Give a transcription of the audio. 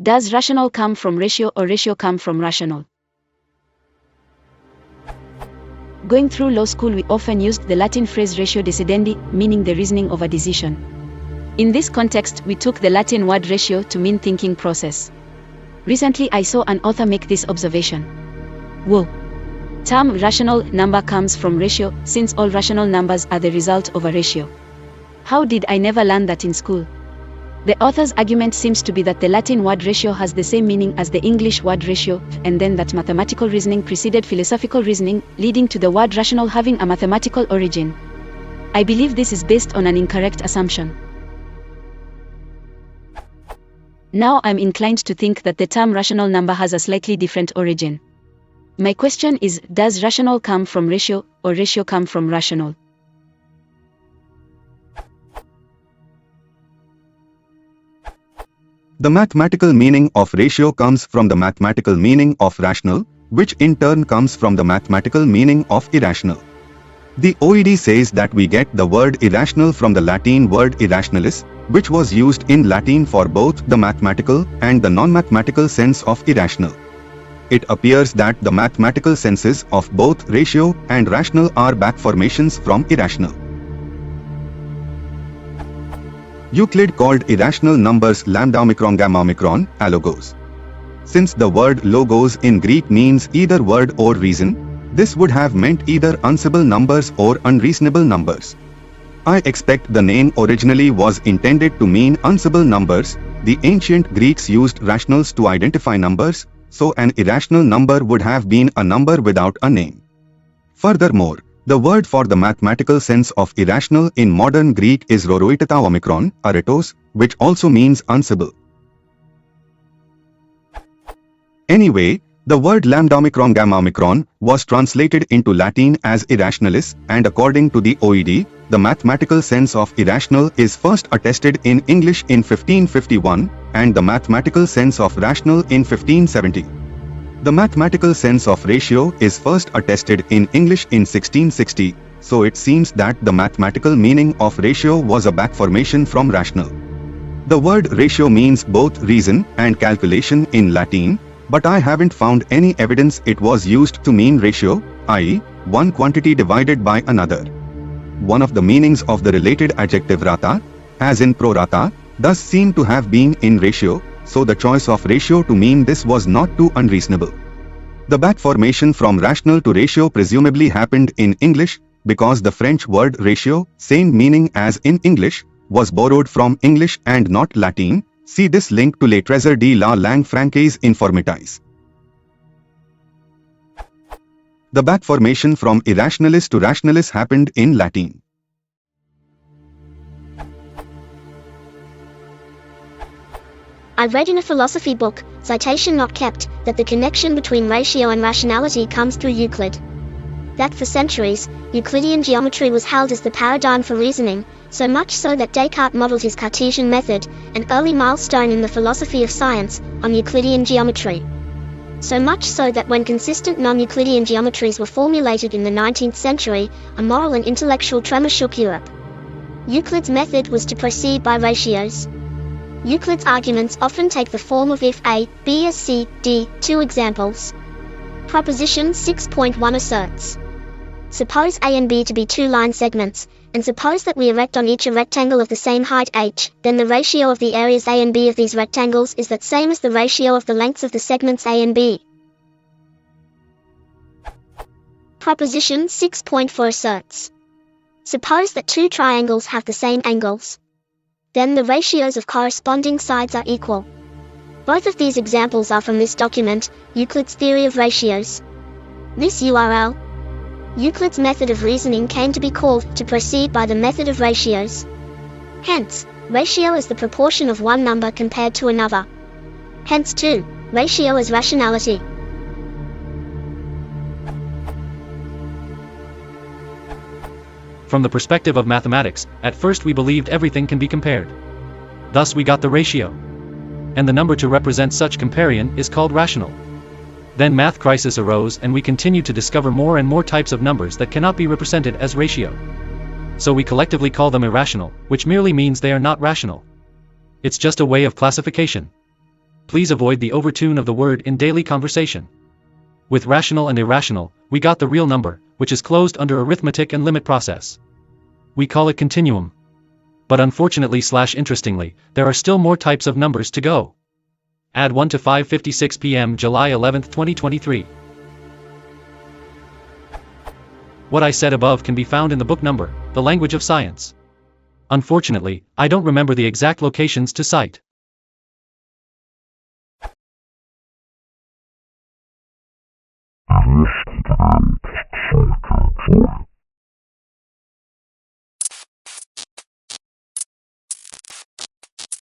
Does rational come from ratio or ratio come from rational? Going through law school, we often used the Latin phrase ratio decidendi, meaning the reasoning of a decision. In this context, we took the Latin word ratio to mean thinking process. Recently, I saw an author make this observation. Whoa! Term rational number comes from ratio, since all rational numbers are the result of a ratio. How did I never learn that in school? The author's argument seems to be that the Latin word ratio has the same meaning as the English word ratio, and then that mathematical reasoning preceded philosophical reasoning, leading to the word rational having a mathematical origin. I believe this is based on an incorrect assumption. Now I'm inclined to think that the term rational number has a slightly different origin. My question is, does rational come from ratio, or ratio come from rational? The mathematical meaning of ratio comes from the mathematical meaning of rational, which in turn comes from the mathematical meaning of irrational. The OED says that we get the word irrational from the Latin word irrationalis, which was used in Latin for both the mathematical and the non-mathematical sense of irrational. It appears that the mathematical senses of both ratio and rational are back formations from irrational. Euclid called irrational numbers lambda omicron gamma omicron alogos. Since the word logos in Greek means either word or reason, this would have meant either unsable numbers or unreasonable numbers. I expect the name originally was intended to mean unsable numbers. The ancient Greeks used rationals to identify numbers, so an irrational number would have been a number without a name. Furthermore, the word for the mathematical sense of irrational in modern Greek is roroitata omicron, aretos, which also means unsable. Anyway, the word lambda omicron gamma omicron was translated into Latin as irrationalis, and according to the OED, the mathematical sense of irrational is first attested in English in 1551, and the mathematical sense of rational in 1570. The mathematical sense of ratio is first attested in English in 1660, so it seems that the mathematical meaning of ratio was a back formation from rational. The word ratio means both reason and calculation in Latin, but I haven't found any evidence it was used to mean ratio, i.e., one quantity divided by another. One of the meanings of the related adjective rata, as in pro rata, does seem to have been in ratio, so the choice of ratio to mean this was not too unreasonable. The back formation from rational to ratio presumably happened in English, because the French word ratio, same meaning as in English, was borrowed from English and not Latin. See this link to Les Trésors de la langue francaise informatis. The back formation from irrationalis to rationalis happened in Latin. I read in a philosophy book, citation not kept, that the connection between ratio and rationality comes through Euclid. That for centuries, Euclidean geometry was held as the paradigm for reasoning, so much so that Descartes modeled his Cartesian method, an early milestone in the philosophy of science, on Euclidean geometry. So much so that when consistent non-Euclidean geometries were formulated in the 19th century, a moral and intellectual tremor shook Europe. Euclid's method was to proceed by ratios. Euclid's arguments often take the form of if A, B is C, D. 2 examples. Proposition 6.1 asserts: suppose A and B to be two line segments, and suppose that we erect on each a rectangle of the same height h, then the ratio of the areas A and B of these rectangles is that same as the ratio of the lengths of the segments A and B. Proposition 6.4 asserts: suppose that two triangles have the same angles. Then the ratios of corresponding sides are equal. Both of these examples are from this document, Euclid's Theory of Ratios. This URL, Euclid's method of reasoning, came to be called to proceed by the method of ratios. Hence, ratio is the proportion of one number compared to another. Hence too, ratio is rationality. From the perspective of mathematics, at first we believed everything can be compared. Thus we got the ratio. And the number to represent such comparion is called rational. Then math crisis arose and we continued to discover more and more types of numbers that cannot be represented as ratio. So we collectively call them irrational, which merely means they are not rational. It's just a way of classification. please avoid the overtune of the word in daily conversation. With rational and irrational, we got the real number, which is closed under arithmetic and limit process. We call it continuum. But unfortunately/interestingly, there are still more types of numbers to go. Add 1 to 5:56 p.m. July 11, 2023. What I said above can be found in the book number, The Language of Science. Unfortunately, I don't remember the exact locations to cite. Ist